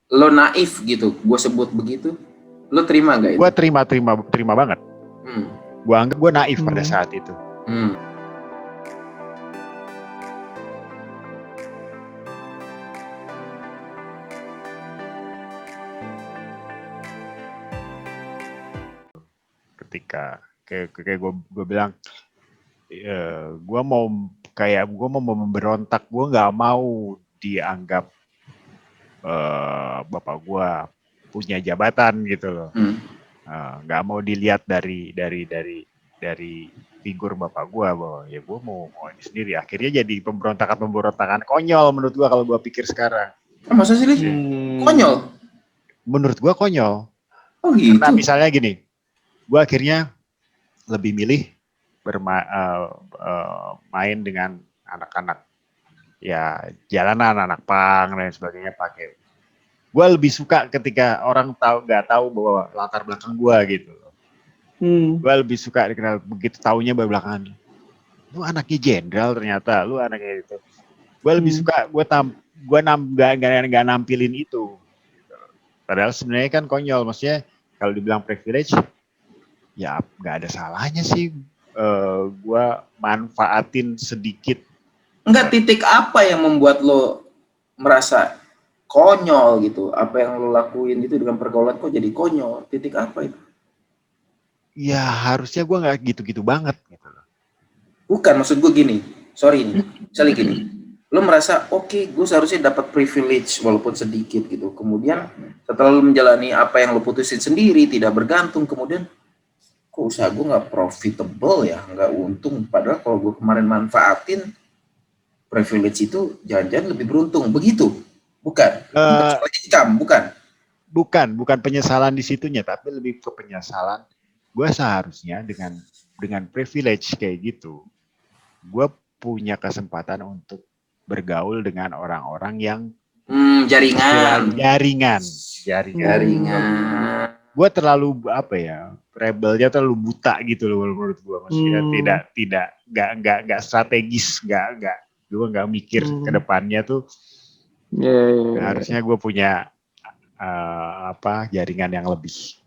lo naif gitu, gue sebut begitu, lo terima gak itu? Gue terima banget. Gue anggap gue naif pada saat itu. Ketika kayak gue bilang, gue mau memberontak, gue nggak mau dianggap bapak gue punya jabatan gitu loh. Nggak mau dilihat dari figur bapak gue, bahwa ya gue mau ini sendiri. Akhirnya jadi pemberontakan konyol menurut gue kalau gue pikir sekarang. Masa sih konyol? Menurut gue konyol. Oh gitu. Karena misalnya gini, gue akhirnya lebih milih main dengan anak-anak ya jalanan, anak pang dan sebagainya, pakai. Gue lebih suka ketika orang nggak tahu bahwa latar belakang gue gitu. Gue lebih suka dikenal begitu taunya belakangan. Lu anaknya jenderal ternyata, lu anaknya itu. Gue lebih suka gue nggak nampilin itu. Padahal sebenarnya kan konyol, maksudnya kalau dibilang privilege, ya nggak ada salahnya sih. Gue manfaatin sedikit. Enggak, titik apa yang membuat lo merasa konyol gitu? Apa yang lo lakuin itu dengan pergaulan kok jadi konyol? Titik apa itu? Ya harusnya gue nggak gitu-gitu banget gitu loh. Bukan, maksud gue gini, sorry nih, misalnya gini, lo merasa oke, gue seharusnya dapat privilege walaupun sedikit gitu. Kemudian setelah lo menjalani apa yang lo putusin sendiri, tidak bergantung, kemudian kok usaha gue nggak profitable ya, nggak untung. Padahal kalau gue kemarin manfaatin privilege itu, jangan-jangan lebih beruntung. Begitu? Bukan? Bukan penyesalan di situnya, tapi lebih ke penyesalan. Gue seharusnya dengan privilege kayak gitu, gue punya kesempatan untuk bergaul dengan orang-orang yang jaringan. Gue terlalu rebelnya terlalu buta gitu loh menurut gue. Maksudnya nggak strategis, gue nggak mikir ke depannya tuh. Harusnya gue punya jaringan yang lebih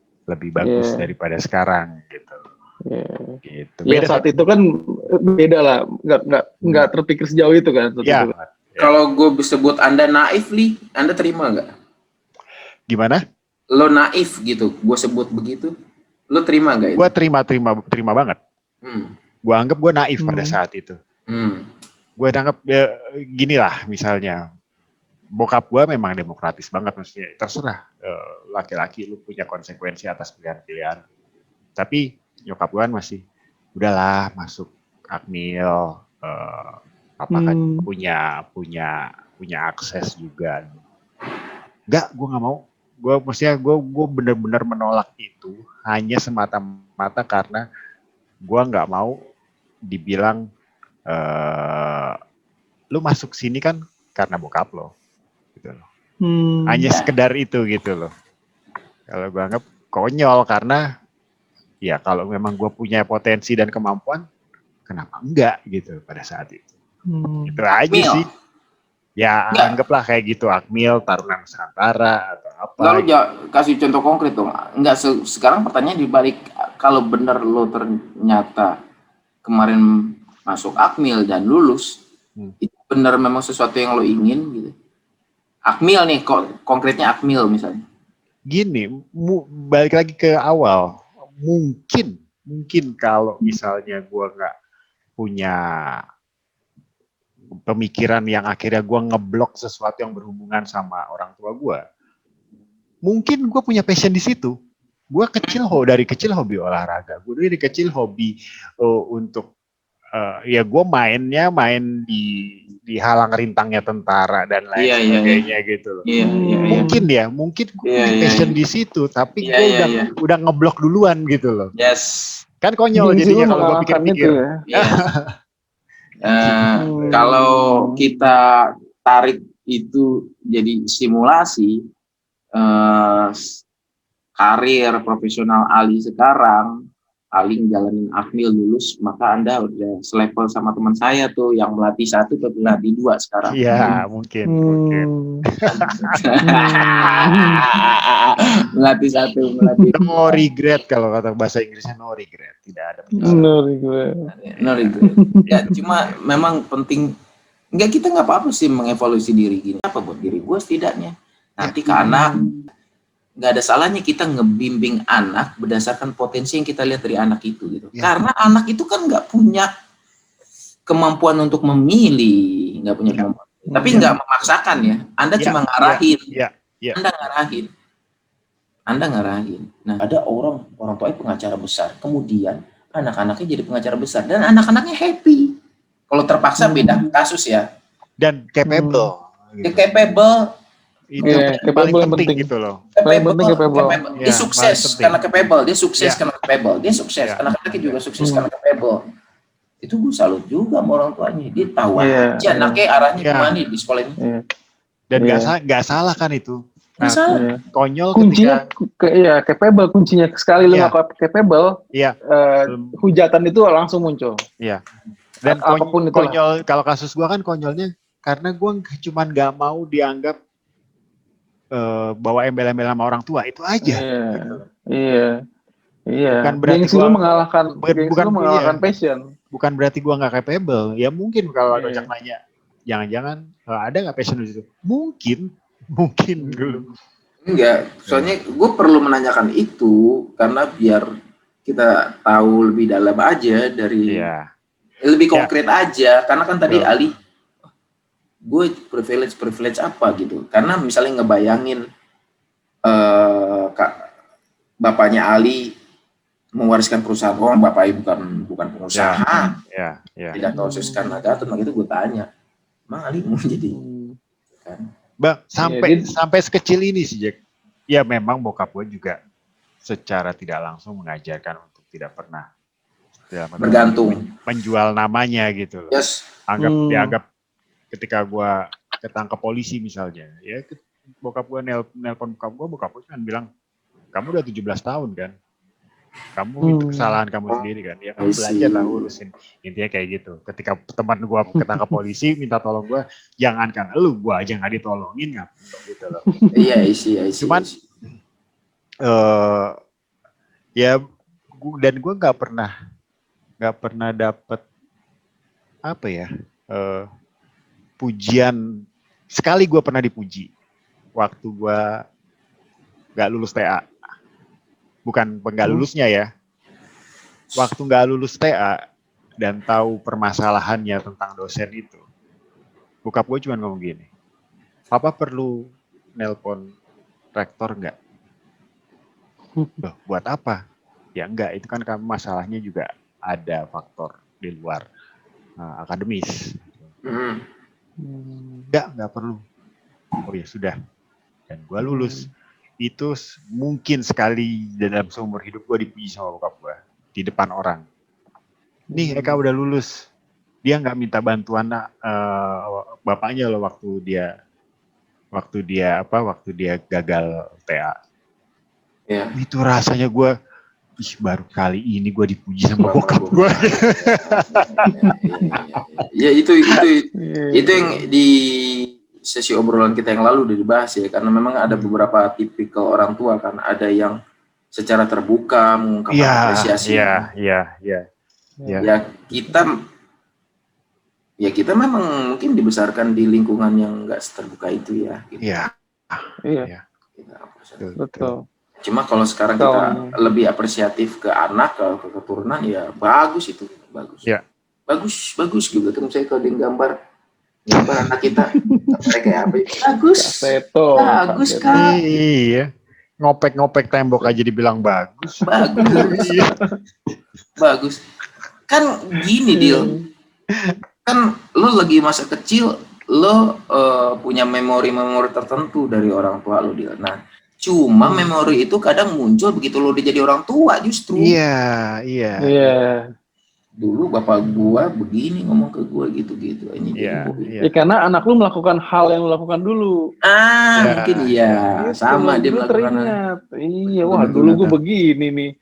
bagus daripada sekarang gitu. Gitu. Ya saat itu kan beda lah, nggak terpikir sejauh itu kan. Ya. Kalau gue sebut Anda naif, Anda terima nggak? Gimana? Lo naif gitu, gue sebut begitu, lo terima nggak itu? Gue terima banget. Gue anggap gue naif pada saat itu. Gue anggap gini lah, misalnya bokap gue memang demokratis banget, maksudnya terserah laki-laki lu punya konsekuensi atas pilihan-pilihan. Tapi nyokap gue kan masih udahlah masuk Akmil, kan punya akses juga. Enggak, gue nggak mau. Gue benar-benar menolak itu hanya semata-mata karena gue nggak mau dibilang lu masuk sini kan karena bokap lo, gitu loh. Hanya sekedar itu gitu loh. Kalau gue anggap konyol karena ya kalau memang gue punya potensi dan kemampuan, kenapa enggak gitu pada saat itu. Itu aja sih. Ya anggaplah kayak gitu, Akmil, Taruna Nusantara atau apa. Lalu kasih contoh konkret dong. Enggak, sekarang pertanyaan dibalik, kalau benar lo ternyata kemarin masuk Akmil dan lulus, itu benar memang sesuatu yang lo ingin gitu. Akmil nih, konkretnya Akmil misalnya. Gini, balik lagi ke awal. Mungkin kalau misalnya gue nggak punya pemikiran yang akhirnya gue ngeblok sesuatu yang berhubungan sama orang tua gue, mungkin gue punya passion di situ. Gue dari kecil hobi olahraga. Gue dari kecil hobi untuk ya gue main di halang rintangnya tentara dan lain sebagainya gitu loh. Mungkin gue punya passion di situ, tapi gue udah ngeblok duluan gitu loh. Yes. Kan konyol jadinya kalau gue pikir-pikir. Kalau kita tarik itu jadi simulasi karir profesional Ali sekarang, Ali jalanin Akmil lulus, maka Anda udah selevel sama teman saya tuh yang melatih 1 atau melatih 2 sekarang. Iya, mungkin. Melatih 1, melatih 2. No regret kalau kata bahasa Inggrisnya, no regret. Tidak ada No regret. No regret. Ya, cuma memang penting. Kita nggak apa-apa sih mengevaluasi diri gini. Apa buat diri gue setidaknya. Nanti ke anak, nggak ada salahnya kita ngebimbing anak berdasarkan potensi yang kita lihat dari anak itu gitu. Ya. Karena anak itu kan nggak punya kemampuan untuk memilih, nggak punya kemampuan. Tapi nggak memaksakan ya. Anda cuma ngarahin. Anda ngarahin. Nah, ada orang tuanya pengacara besar, kemudian anak-anaknya jadi pengacara besar dan anak-anaknya happy. Kalau terpaksa beda kasus ya. Dan capable. Dia capable. Itu yang paling penting gitu loh. Capable. Dia sukses karena capable. Dia sukses karena capable. Dia sukses. Anak-anaknya juga sukses karena capable. Itu gue salut juga sama orang tuanya. Dia tahu aja anaknya arahnya kemana di sekolah ini. Dan nggak salah kan itu. Nah, konyol kuncinya capable, kuncinya sekali lu nggak capable, hujatan itu langsung muncul. Iya. Dan konyol, kalau kasus gua kan konyolnya karena gua cuman nggak mau dianggap bawa embel-embel sama orang tua, itu aja. Iya. Bukan berarti gengsi lu mengalahkan passion. Bukan berarti gua nggak capable. Ya mungkin kalau ada yang nanya, jangan-jangan ada nggak passion di situ? Mungkin dulu. Enggak, soalnya gue perlu menanyakan itu karena biar kita tahu lebih dalam aja dari lebih konkret aja. Karena kan tadi Ali, gue privilege apa gitu. Karena misalnya ngebayangin bapaknya Ali mewariskan perusahaan orang, bapaknya bukan pengusaha, tidak tahu siskan Nagaton, itu gue tanya, emang Ali mau jadi kan? Bang, sampai sekecil ini sih Jack. Ya memang bokap gue juga secara tidak langsung mengajarkan untuk tidak pernah bergantung, menjual namanya gitu loh. Yes. Dianggap ketika gue ketangkep polisi misalnya, ya bokap gue nelpon bokap gue kan bilang, kamu udah 17 tahun kan, kamu itu kesalahan kamu sendiri kan, ya kamu belajar lah urusin, intinya kayak gitu. Ketika teman gue ketangkap polisi minta tolong gue, jangankan lu, gue aja nggak ditolongin gitu loh. Iya. Cuman ya dan gue nggak pernah dapet apa ya pujian. Sekali gue pernah dipuji waktu gue nggak lulus TA. Bukan nggak lulusnya ya. Waktu nggak lulus TA dan tahu permasalahannya tentang dosen itu, bokap gue cuma ngomong gini, Papa perlu nelpon rektor nggak? Loh, buat apa? Ya enggak, itu kan masalahnya juga ada faktor di luar akademis. Enggak perlu. Oh ya sudah. Dan gue lulus. Itu mungkin sekali dalam seumur hidup gue dipuji sama bokap gue di depan orang. Nih Eka udah lulus. Dia nggak minta bantuan bapaknya loh waktu dia gagal TA. Ya. Itu rasanya gue, baru kali ini gue dipuji sama bokap gue. Ya itu yang di sesi obrolan kita yang lalu udah dibahas ya, karena memang ada beberapa tipikal orang tua kan, ada yang secara terbuka mengungkapkan apresiasi. Ya kita memang mungkin dibesarkan di lingkungan yang nggak seterbuka itu ya. Gitu. Iya. Betul. Cuma kalau sekarang kita lebih apresiatif ke anak, ke keturunan, ya bagus itu, bagus. Ya. Bagus juga kan, misalnya kalau di gambar anak kita kayak apa? Bagus Kak. Iya. Ngopek-ngopek tembok aja dibilang bagus. Bagus. Kan gini Dil. Kan lo lagi masa kecil, lo punya memori tertentu dari orang tua lo Dil. Nah, cuma memori itu kadang muncul begitu lo udah jadi orang tua justru. Iya. Dulu bapak gua begini ngomong ke gua gitu-gitu. Ya karena anak lu melakukan hal yang lu lakukan dulu. Mungkin iya. Sama dia melakukan. Iya, wah dulu gua begini nih.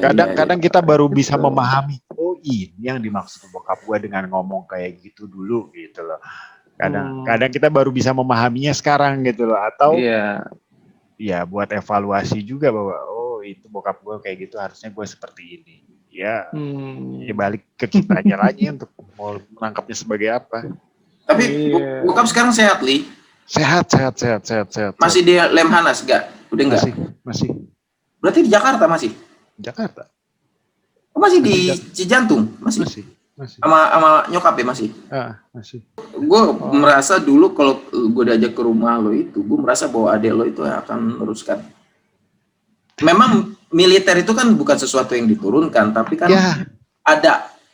Kadang-kadang kita baru bisa memahami, oh ini yang dimaksud bokap gue dengan ngomong kayak gitu dulu gitu loh. Kadang kita baru bisa memahaminya sekarang gitu loh, atau ya buat evaluasi juga bahwa oh itu bokap gue kayak gitu, harusnya gue seperti ini. Ya balik ke kitanya lagi untuk mau menangkapnya sebagai apa. Tapi bokap sekarang sehat, Li? Sehat. Masih di Lemhanas gak? Udah enggak? Masih. Berarti di Jakarta masih? Jakarta. Oh, masih di Cijantung? Masih. Sama nyokap ya masih? Masih. Gue merasa dulu kalau gue diajak ke rumah lo itu, gue merasa bahwa adik lo itu akan meneruskan. Memang militer itu kan bukan sesuatu yang diturunkan, tapi kan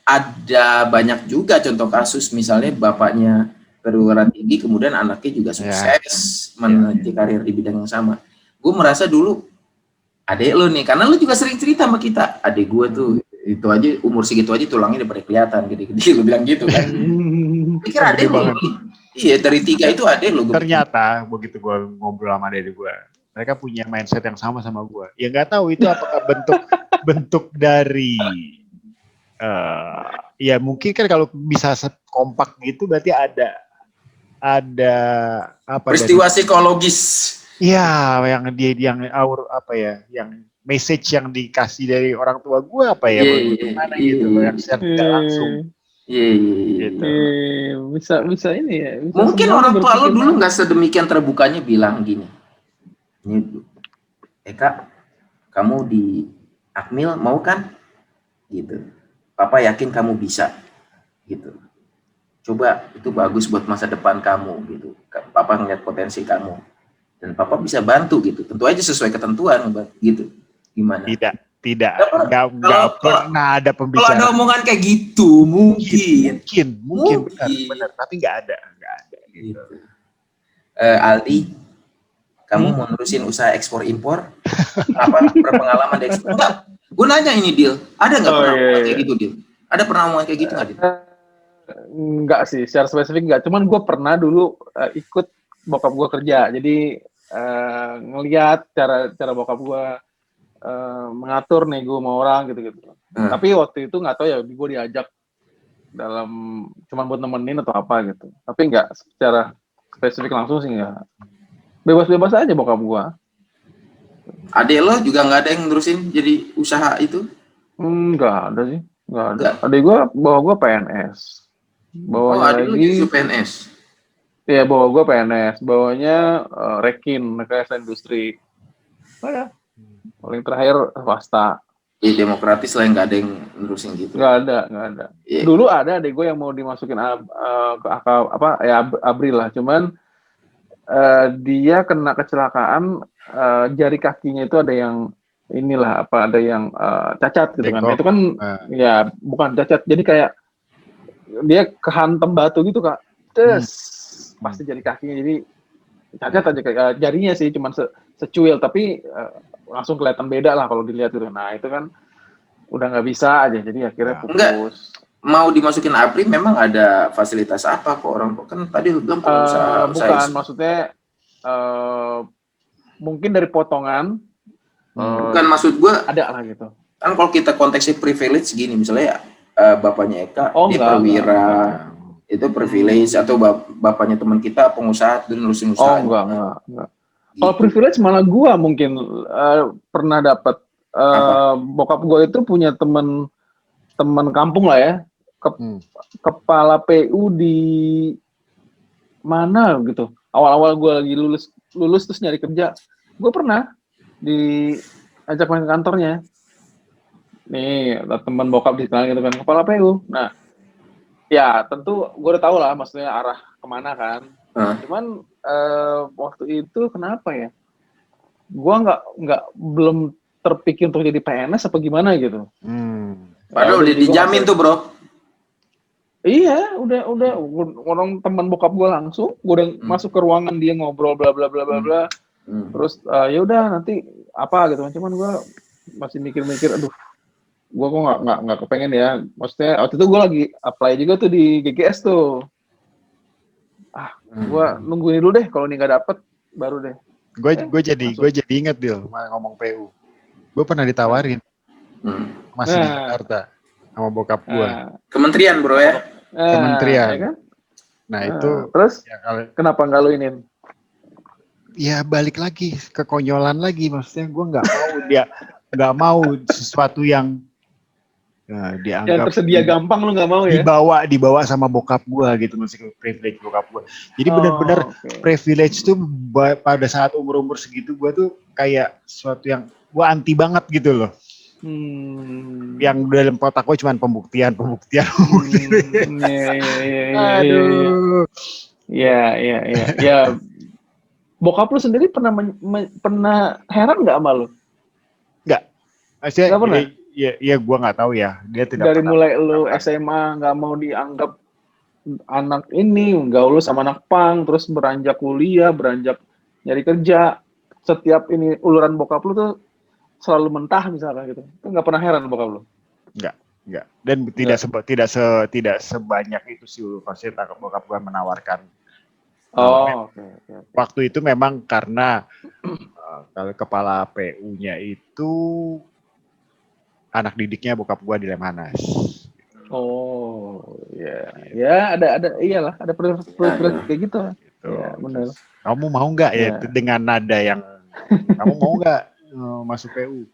ada banyak juga contoh kasus, misalnya bapaknya perwira tinggi, kemudian anaknya juga sukses meniti karir di bidang yang sama. Gue merasa dulu adik lo nih, karena lo juga sering cerita sama kita, adik gue tuh itu aja umur segitu aja tulangnya udah pada kelihatan gede-gede, lo bilang gitu kan. Pikir adik lo, iya dari 3 itu adik lo. Ternyata begitu gue ngobrol sama adik gue, mereka punya mindset yang sama gue. Ya nggak tahu itu apakah bentuk dari ya mungkin kan kalau bisa kompak gitu berarti ada apa peristiwa psikologis. Iya, yang message yang dikasih dari orang tua gue apa ya, bagaimana gitu loh, yang secara tidak langsung. Gitu. Bisa ini ya. Bisa mungkin orang tua lo dulu nggak sedemikian terbukanya bilang gini, ini Eka, kamu di Akmil mau kan? Gitu. Papa yakin kamu bisa. Gitu. Coba itu bagus buat masa depan kamu gitu. Papa ngeliat potensi kamu. Dan Papa bisa bantu gitu. Tentu aja sesuai ketentuan gitu. Gimana? Tidak pernah ada pembicaraan. Kalau ada omongan kayak gitu, mungkin benar, tapi nggak ada gitu. Aldi, kamu mau nerusin usaha ekspor impor? Apa berpengalaman di ekspor? Enggak, gue nanya ini Dil, ada nggak pernah omongan kayak gitu Dil? Ada pernah omongan kayak gitu nggak Dil? Enggak sih, secara spesifik enggak. Cuman gue pernah dulu ikut bokap gue kerja, jadi ngelihat cara bokap gue mengatur nego sama orang gitu. Tapi waktu itu nggak tahu ya, gue diajak dalam cuman buat nemenin atau apa gitu. Tapi nggak secara spesifik langsung sih nggak. Bebas-bebas aja bokap gue. Adek lo juga nggak ada yang nerusin jadi usaha itu? Nggak ada sih, nggak ada. Adek gue bawa gue PNS. Adek lo jadi PNS? Iya, bawa gue PNS. Bawanya Rekin, Rekayasa Industri. Oh ya. Paling terakhir swasta. Iya, demokratis lah, nggak ada yang nerusin gitu. Nggak ada. Yeah. Dulu ada adek gue yang mau dimasukin ke ABRI lah, cuman dia kena kecelakaan, jari kakinya itu ada yang ada yang cacat gitu kan. Itu kan ya bukan cacat, jadi kayak dia kehantam batu gitu Kak. Pasti jari kakinya jadi cacat aja, kayak jarinya sih cuman secuil, tapi langsung kelihatan beda lah kalau dilihat gitu. Nah itu kan udah nggak bisa aja, jadi akhirnya putus. Enggak, mau dimasukin ABRI memang ada fasilitas apa kok orang kan tadi lu bilang pengusaha? Bukan, maksudnya mungkin dari potongan. Bukan, maksud gue ada lah gitu. Kan kalau kita konteksnya privilege gini, misalnya bapaknya Eka dia perwira, itu privilege, atau bapaknya teman kita pengusaha dan nerusin usaha. Enggak. Kalau privilege malah gua mungkin pernah dapat bokap gua itu punya teman kampung lah ya, kepala PU di mana gitu. Awal-awal gua lagi lulus terus nyari kerja, gua pernah diajak main ke kantornya. Nih, teman bokap di sana gitu kan, kepala PU. Nah, ya tentu gua udah tahu lah maksudnya arah kemana kan. Cuman waktu itu kenapa ya? Gua belum terpikir untuk jadi PNS apa gimana gitu. Padahal udah dijamin tuh bro. Iya, udah orang teman bokap gua langsung, gua udah masuk ke ruangan dia ngobrol bla bla bla bla bla. Terus ya udah nanti apa gitu. Cuman gua masih mikir-mikir, aduh, gua kok nggak kepengen ya. Maksudnya waktu itu gua lagi apply juga tuh di GGS tuh. Gue nungguin dulu deh, kalau ini nggak dapet baru deh. Gue jadi inget Dil ngomong PU. Gue pernah ditawarin Masih di Jakarta sama bokap gue. Kementerian bro ya. Kementerian. Ya kan? Nah itu. Terus ya, kenapa nggak lu ini? Ya balik lagi ke konyolan lagi, maksudnya gue nggak mau sesuatu yang dianggap yang tersedia gampang lu nggak mau ya? Dibawa sama bokap gue gitu, maksudnya privilege bokap gue. Jadi benar-benar privilege tuh pada saat umur segitu gue tuh kayak sesuatu yang gue anti banget gitu loh. Yang dalam kotak gue cuma pembuktian. Aduh. Ya. Bokap lu sendiri pernah heran nggak sama lu? Nggak. Maksudnya nggak pernah? Ya gue nggak tahu ya. Dia tidak dari pernah. Mulai lu SMA nggak mau dianggap anak ini, gaul lu sama anak pang, terus beranjak kuliah, beranjak nyari kerja. Setiap ini uluran bokap lu tuh selalu mentah misalnya gitu. Itu nggak pernah heran bokap lu? Nggak. Dan tidak sebanyak itu sih pasti bokap gue menawarkan. Okay. Waktu itu memang karena kalau kepala PU-nya itu anak didiknya bokap gue di Lemhanas. Ada privilege kayak gitu. Ya, benar. Kamu mau nggak ya dengan nada yang kamu mau nggak masuk PU?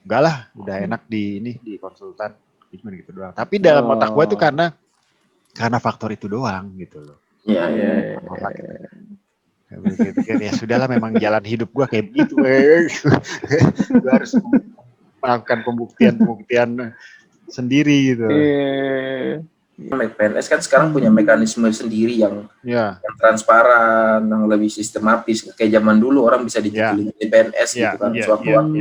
Enggak lah, udah enak di konsultan, cuma gitu doang. Tapi dalam otak gue tuh karena faktor itu doang gitu loh. Iya. Ya sudahlah, memang jalan hidup gue kayak begitu. Gue harus melakukan pembuktian sendiri gitu. PNS kan sekarang punya mekanisme sendiri yang transparan, yang lebih sistematis. Kayak zaman dulu orang bisa dicicilin di PNS gitu kan, sewaktu-waktu.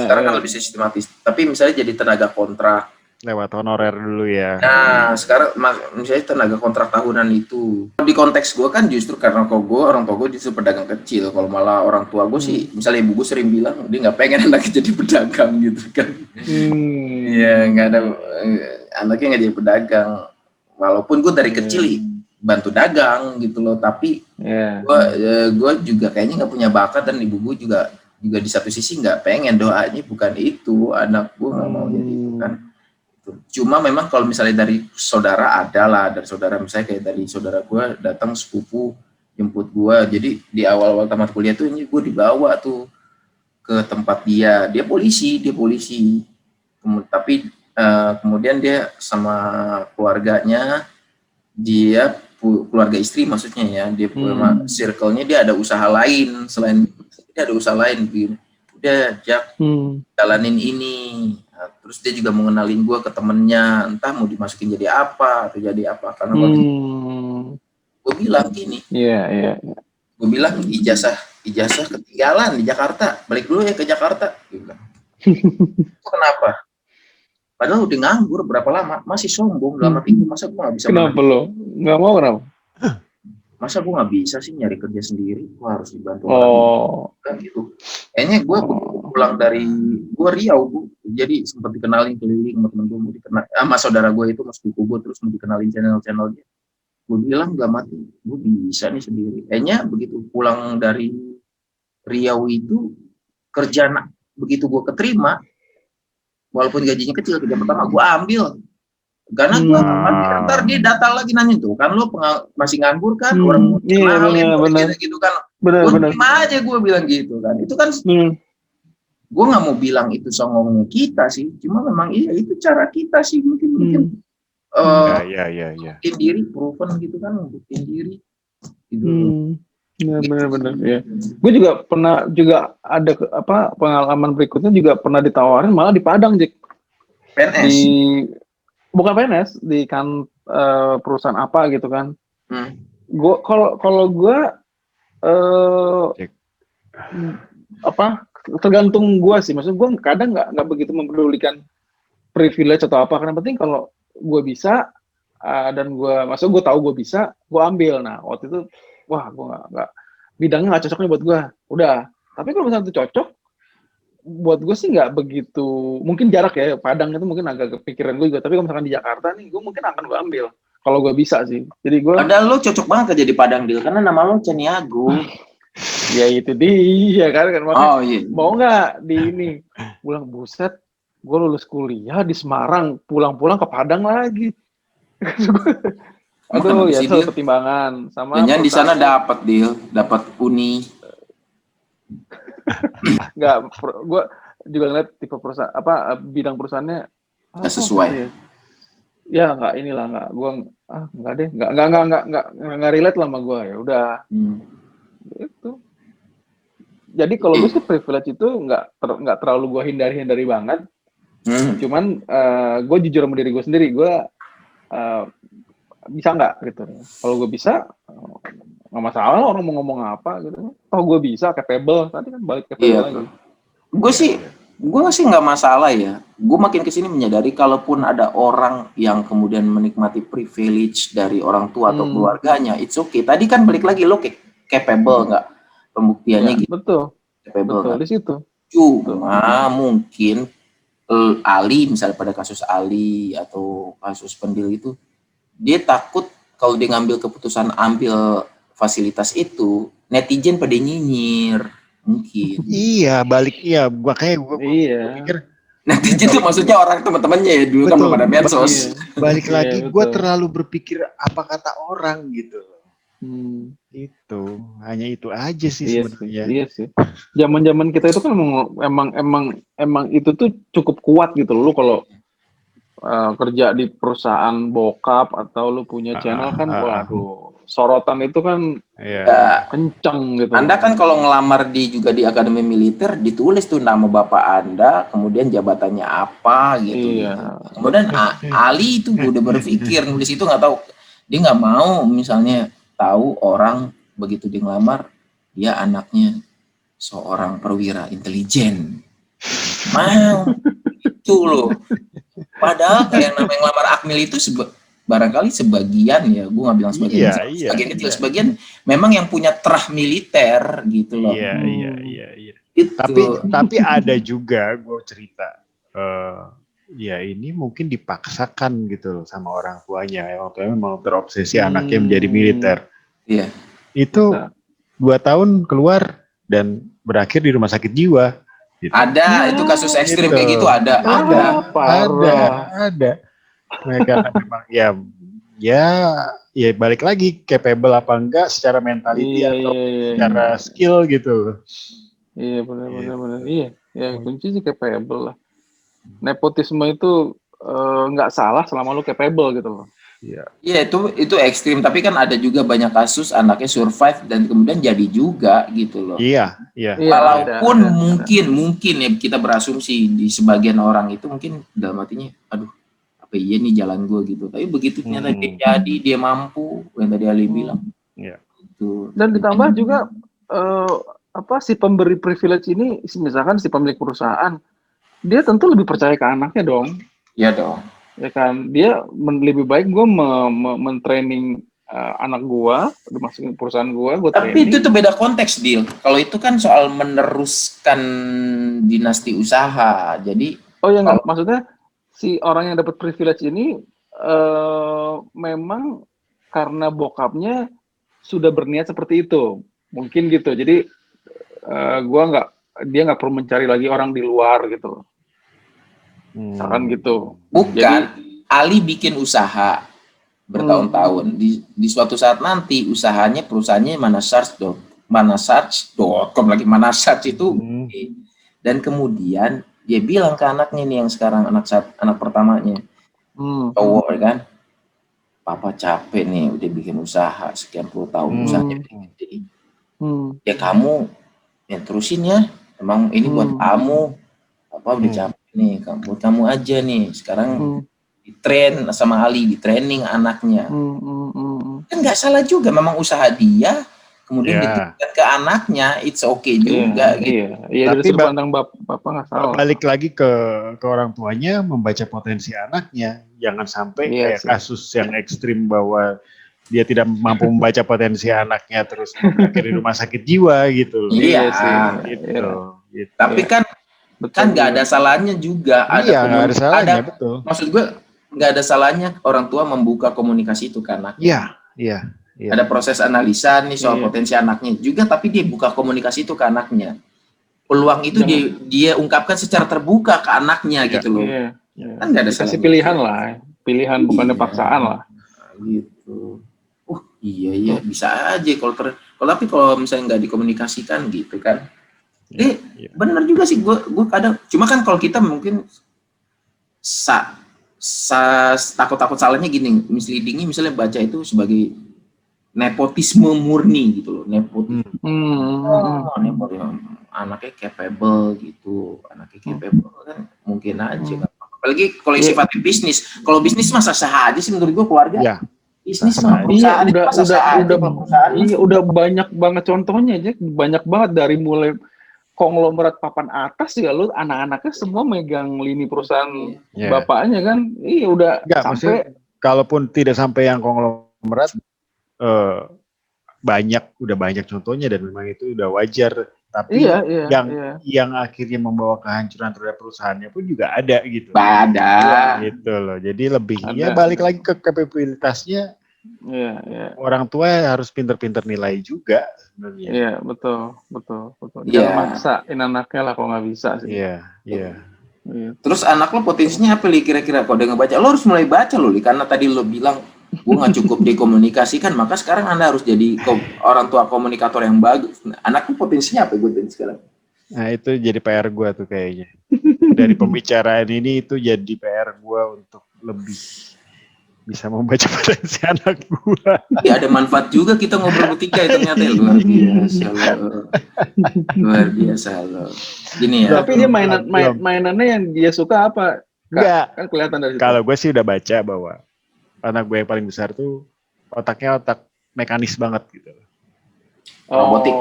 Sekarang kan lebih sistematis. Tapi misalnya jadi tenaga kontrak. Lewat honorer dulu ya. Nah, sekarang misalnya tenaga kontrak tahunan itu. Di konteks gue kan justru karena orang tua gue justru pedagang kecil. Kalau malah orang tua gue sih, misalnya ibu gue sering bilang, dia nggak pengen anaknya jadi pedagang gitu kan. Iya, nggak ada, anaknya nggak jadi pedagang. Walaupun gue dari kecil bantu dagang gitu loh. Tapi gue juga kayaknya nggak punya bakat, dan ibu gue juga di satu sisi nggak pengen, doanya bukan itu, anak gue nggak mau jadi itu kan. Cuma memang kalau misalnya dari saudara dari saudara, misalnya kayak dari saudara gue datang sepupu jemput gue, jadi di awal-awal tamat kuliah tuh ini gue dibawa tuh ke tempat dia polisi, tapi kemudian dia sama keluarganya, dia keluarga istri maksudnya ya, dia circle-nya dia ada usaha lain, udah Jak jalanin ini. Nah, terus dia juga mau ngenalin gue ke temennya, entah mau dimasukin jadi apa karena gue bilang gini, gue bilang ijazah ketinggalan di Jakarta, balik dulu ya ke Jakarta, gue bilang. Kenapa? Padahal udah nganggur berapa lama, masih sombong dalam arti, masa gue nggak bisa. Kenapa lo nggak mau? Kenapa? Masa gue nggak bisa sih nyari kerja sendiri, gue harus dibantu orang kan gitu. Kayaknya gue pulang dari Riau, jadi sempat dikenalin keliling sama temen gue, mau dikenal sama saudara gue itu, mas buku gue, terus mau dikenalin channel dia. Gue bilang nggak mati, gue bisa nih sendiri. Kayaknya begitu pulang dari Riau itu kerja, begitu gue keterima, walaupun gajinya kecil, kerja pertama gue ambil. Karena gue ntar dia data lagi nanya tuh kan, lo masih nganggur kan, orang mau kenalin gitu kan, gue terima aja, gue bilang gitu kan. Itu kan gue nggak mau bilang itu songongnya kita sih, cuma memang itu cara kita sih, mungkin buktiin diri, proven gitu kan, buktiin diri gitu. Benar ya. Gue juga pernah ada pengalaman berikutnya, juga pernah ditawarin malah di Padang, Jack. PNS. Bukan PNS, di perusahaan apa gitu kan. Gue kalau gue tergantung gue sih, maksudnya gue kadang nggak begitu mempedulikan privilege atau apa, karena penting kalau gue bisa dan maksudnya gue tahu gue bisa, gue ambil. Nah waktu itu gue nggak bidangnya nggak cocoknya buat gue, udah. Tapi kalau misalnya itu cocok buat gue sih, nggak begitu, mungkin jarak ya, Padang itu mungkin agak kepikiran gue juga. Tapi kalau misalkan di Jakarta nih, gue mungkin akan gue ambil kalau gue bisa sih. Jadi gue, padahal lo cocok banget kerja di Padang, Dil, karena nama lo Caniago. Ya itu dia kan maksudnya, mau nggak di ini, bilang buset, gue lulus kuliah di Semarang, pulang-pulang ke Padang lagi. Aduh, ya itu pertimbangan sama. Jangan di sana dapat uni. Enggak, gue juga ngeliat tipe perusahaan bidang perusahaannya nggak sesuai. Ya nggak nggak deh, nggak relate lah sama gue, ya udah. Itu. Jadi kalau gue sih privilege itu nggak terlalu gue hindari banget. Cuman gue jujur sama diri gue sendiri, gue bisa nggak gitu. Kalau gue bisa, nggak masalah orang mau ngomong apa gitu. Toh gue bisa, capable. Tadi kan balik capable lagi. Gue sih nggak masalah ya. Gue makin kesini menyadari kalaupun ada orang yang kemudian menikmati privilege dari orang tua atau keluarganya, it's okay. Tadi kan balik lagi lo capable nggak? Pembuktiannya ya, gitu. Betul Gak? di situ. Cuma mungkin Ali, misalnya pada kasus Ali atau kasus Pendil itu, dia takut kalau dia ngambil keputusan ambil fasilitas itu, netizen pada nyinyir mungkin. Gua pikir netizen itu maksudnya orang teman-temannya ya, dulu kan belum ada medsos. Balik lagi, gue terlalu berpikir apa kata orang gitu. Itu hanya itu aja sih sebenarnya. Iya sih. Zaman kita itu kan emang itu tuh cukup kuat gitu. Lu kalau kerja di perusahaan bokap atau lu punya channel kan, waduh, sorotan itu kan kenceng gitu. Anda kan kalau ngelamar juga di akademi militer ditulis tuh nama bapak Anda, kemudian jabatannya apa gitu. Iya. Kemudian Ali itu udah berpikir nulis itu, nggak tahu, dia nggak mau misalnya tahu orang begitu dia ngelamar dia anaknya seorang perwira intelijen. Mau itu loh. Padahal kayak namanya ngelamar Akmil itu barangkali sebagian ya, gue nggak bilang sebagian, sebagian kecil, sebagian memang yang punya terah militer gitu loh. Iya. Tapi ada juga gue cerita, ya ini mungkin dipaksakan gitu loh sama orang tuanya. Waktu itu memang terobsesi anaknya menjadi militer. Iya. Itu 2 tahun keluar dan berakhir di rumah sakit jiwa. Gitu. Ada itu kasus ekstrim kayak gitu, ada. Mereka memang ya balik lagi capable apa enggak secara mentality atau secara skill gitu. Iya benar. Iya, ya kunci sih capable lah. Nepotisme itu nggak salah selama lu capable gitu loh. Iya itu ekstrim, tapi kan ada juga banyak kasus anaknya survive dan kemudian jadi juga gitu loh. Iya. Walaupun mungkin ya kita berasumsi di sebagian orang itu mungkin dalam hatinya, aduh apa iya nih jalan gue gitu. Tapi begitu ternyata dia jadi, dia mampu, yang tadi Ali bilang. Iya. Gitu. Dan ditambah juga si pemberi privilege ini, misalkan si pemilik perusahaan, dia tentu lebih percaya ke anaknya dong. Iya dong. Ya kan, dia lebih baik gue mentraining anak gue, masukin perusahaan gue tapi training. Itu tuh beda konteks, Dil. Kalau itu kan soal meneruskan dinasti usaha, jadi nggak, maksudnya si orang yang dapat privilege ini memang karena bokapnya sudah berniat seperti itu, mungkin gitu. Jadi dia nggak perlu mencari lagi orang di luar gitu. Misalkan gitu. Bukan, jadi, Ali bikin usaha bertahun-tahun. Di suatu saat nanti usahanya, perusahaannya Manasarch itu. Dan kemudian dia bilang ke anaknya nih yang sekarang anak pertamanya, cowok kan, papa capek nih udah bikin usaha sekian puluh tahun usahanya. Jadi ya kamu yang terusin ya. Emang ini buat kamu. Papa udah capek nih, buat kamu aja nih. Sekarang ditrain sama Ali, di training anaknya. Kan nggak salah juga, memang usaha dia, kemudian ditujukan ke anaknya, it's okay juga. Gitu. Iya. Tapi pandang bapak nggak salah. Balik lagi ke orang tuanya, membaca potensi anaknya, jangan sampai kayak kasus yang ekstrim bahwa dia tidak mampu membaca potensi anaknya terus akhirnya di rumah sakit jiwa gitu. Iya sih. Gitu. Tapi kan nggak ada salahnya juga. Nggak ada salahnya, betul. Maksud gue nggak ada salahnya orang tua membuka komunikasi itu ke anaknya. Iya. Ada proses analisa nih soal potensi anaknya juga, tapi dia buka komunikasi itu ke anaknya. peluang itu dia ungkapkan secara terbuka ke anaknya gitu loh. Kan nggak ada kasih pilihan lah, pilihan bukannya paksaan lah. Gitu. Iya bisa aja tapi kalau misalnya nggak dikomunikasikan gitu kan. Benar juga sih gue kadang. Cuma kan kalau kita mungkin takut salahnya gini, misleadingnya misalnya baca itu sebagai nepotisme murni gitu loh, nepotisme. Anaknya capable gitu, kan mungkin aja kan. Apalagi kalau sifatnya bisnis. Kalau bisnis masa sah aja sih menurut gue keluarga. Bisnis mah perusahaan udah banyak banget contohnya aja, banyak banget dari mulai konglomerat papan atas ya, lu anak-anaknya semua megang lini perusahaan bapaknya kan. Iya udah sampai kalaupun tidak sampai yang konglomerat udah banyak contohnya dan memang itu udah wajar, tapi yang akhirnya membawa kehancuran terhadap perusahaannya pun juga ada gitu. Ada gitu loh. Jadi lebih balik lagi ke kapabilitasnya. Orang tua harus pinter-pinter nilai juga sebenarnya. Iya, betul. Jangan maksain anaknya lah kalau nggak bisa sih. Iya. Terus anak lo potensinya apa li kira-kira kalau dia ngebaca? Lo harus mulai baca lo li, karena tadi lo bilang gue nggak cukup dikomunikasikan, maka sekarang Anda harus jadi orang tua komunikator yang bagus. Anak lo potensinya apa gue sekarang? Nah itu jadi PR gue tuh kayaknya. Dari pembicaraan ini itu jadi PR gue untuk lebih bisa membaca potensi anak gue. Ya, ada manfaat juga kita ngobrol bertiga ternyata. Luar biasa loh. Gini ya. Tapi dia mainannya yang dia suka apa? Enggak. Kan kelihatan dari situ. Kalau gue sih udah baca bahwa anak gue yang paling besar tuh otaknya otak mekanis banget gitu. Robotik.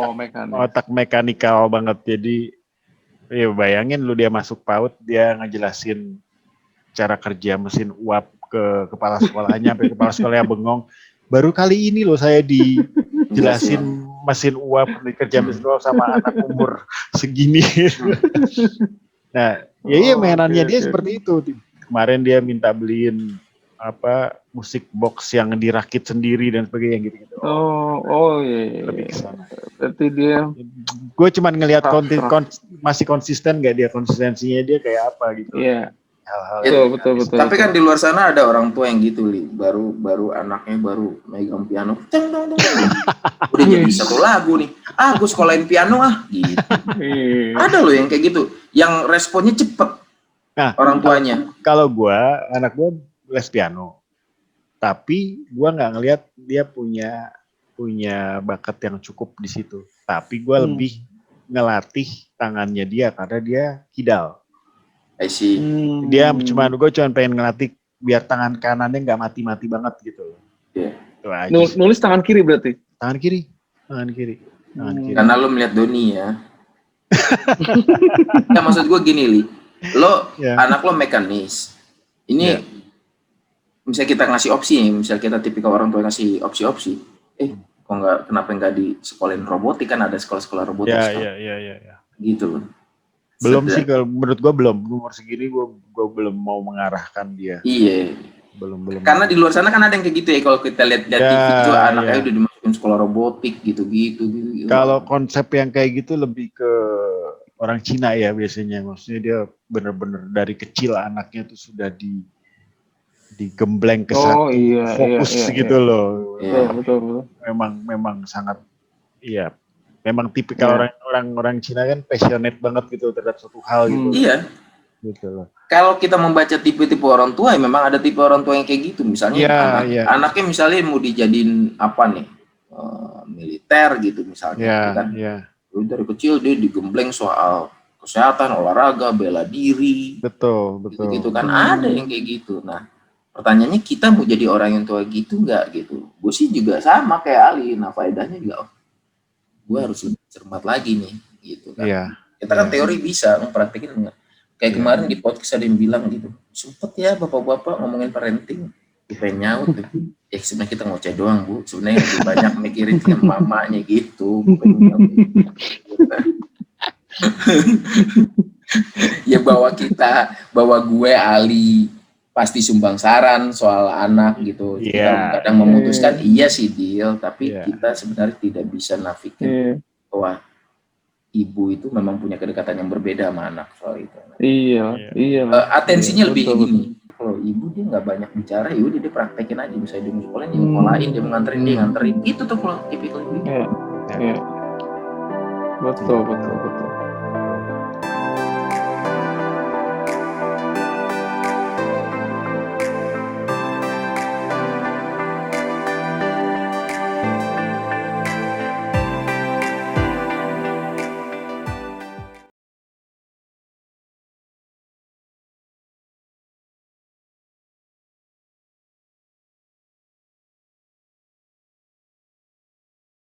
Otak mekanikal banget. Jadi ya bayangin lu dia masuk PAUD, dia ngejelasin cara kerja mesin uap ke kepala sekolahnya, sampai kepala sekolahnya bengong. Baru kali ini loh saya dijelasin mesin uap, kerja mesin uap sama anak umur segini. Nah, mainannya dia seperti itu. Kemarin dia minta beliin musik box yang dirakit sendiri dan sebagainya gitu. Iya. Lebih ke sana. Berarti dia. Gue cuma ngelihat masih konsisten nggak dia, konsistensinya dia kayak apa gitu. Iya. Betul. Tapi kan di luar sana ada orang tua yang gitu li, baru anaknya baru megang piano, udah jadi satu lagu nih. Gue sekolahin piano gitu. Ada loh yang kayak gitu, yang responnya cepet. Nah, orang tuanya. Kalau anak gue les piano, tapi gue nggak ngelihat dia punya bakat yang cukup di situ. Tapi gue lebih ngelatih tangannya dia karena dia kidal. I see. Gue cuma pengen ngelatih biar tangan kanannya nggak mati-mati banget gitu. Nulis tangan kiri berarti? Tangan kiri. Karena lo melihat Doni ya. Nah, maksud gue gini li, anak lo mekanis. Ini misalnya kita ngasih opsi, misalnya kita tipikal orang tua ngasih opsi-opsi. Kenapa nggak di sekolahin robotik, kan ada sekolah-sekolah robotik. Iya. Gitu loh. Belum sih, kalau menurut gue belum. Umur segini gue belum mau mengarahkan dia. Iya. Belum. Karena di luar sana kan ada yang kayak gitu ya, kalau kita lihat TV itu anaknya udah dimasukin sekolah robotik gitu. Kalau konsep yang kayak gitu lebih ke orang Cina ya biasanya. Maksudnya dia bener-bener dari kecil anaknya tuh sudah digembleng ke satu fokus gitu loh. Iya, betul. Memang sangat memang tipikal orang Cina kan passionate banget gitu terhadap suatu hal gitu. Iya. Gitu loh. Kalau kita membaca tipe-tipe orang tua, memang ada tipe orang tua yang kayak gitu. Misalnya anaknya misalnya mau dijadiin militer gitu misalnya. Dari kecil dia digembleng soal kesehatan, olahraga, bela diri. Betul. Gitu kan ada yang kayak gitu. Nah, pertanyaannya kita mau jadi orang yang tua gitu nggak gitu? Gue sih juga sama kayak Ali. Nah, faedahnya juga gue harus lebih cermat lagi nih gitu kan. Kita kan teori bisa, praktekin enggak. Kayak kemarin di podcast ada yang bilang gitu, sempet ya bapak-bapak ngomongin parenting, pengen nyaut tuh. Sebenarnya kita ngoceh doang Bu, sebenarnya lebih banyak mikirin ke mamanya gitu. Ya bawa gue Ali pasti sumbang saran soal anak gitu. Kita kadang memutuskan iya sih deal, tapi kita sebenarnya tidak bisa nafikin bahwa ibu itu memang punya kedekatan yang berbeda sama anak soal itu. Iya. Atensinya lebih betul, gini. Kalau ibu dia nggak banyak bicara, yaudah dia praktekin aja. Misalnya dia mau sekolah, dia nyekolahin, dia mau nganterin, dia nganterin. Itu tuh kalau tipikal ibu. Iya. Betul.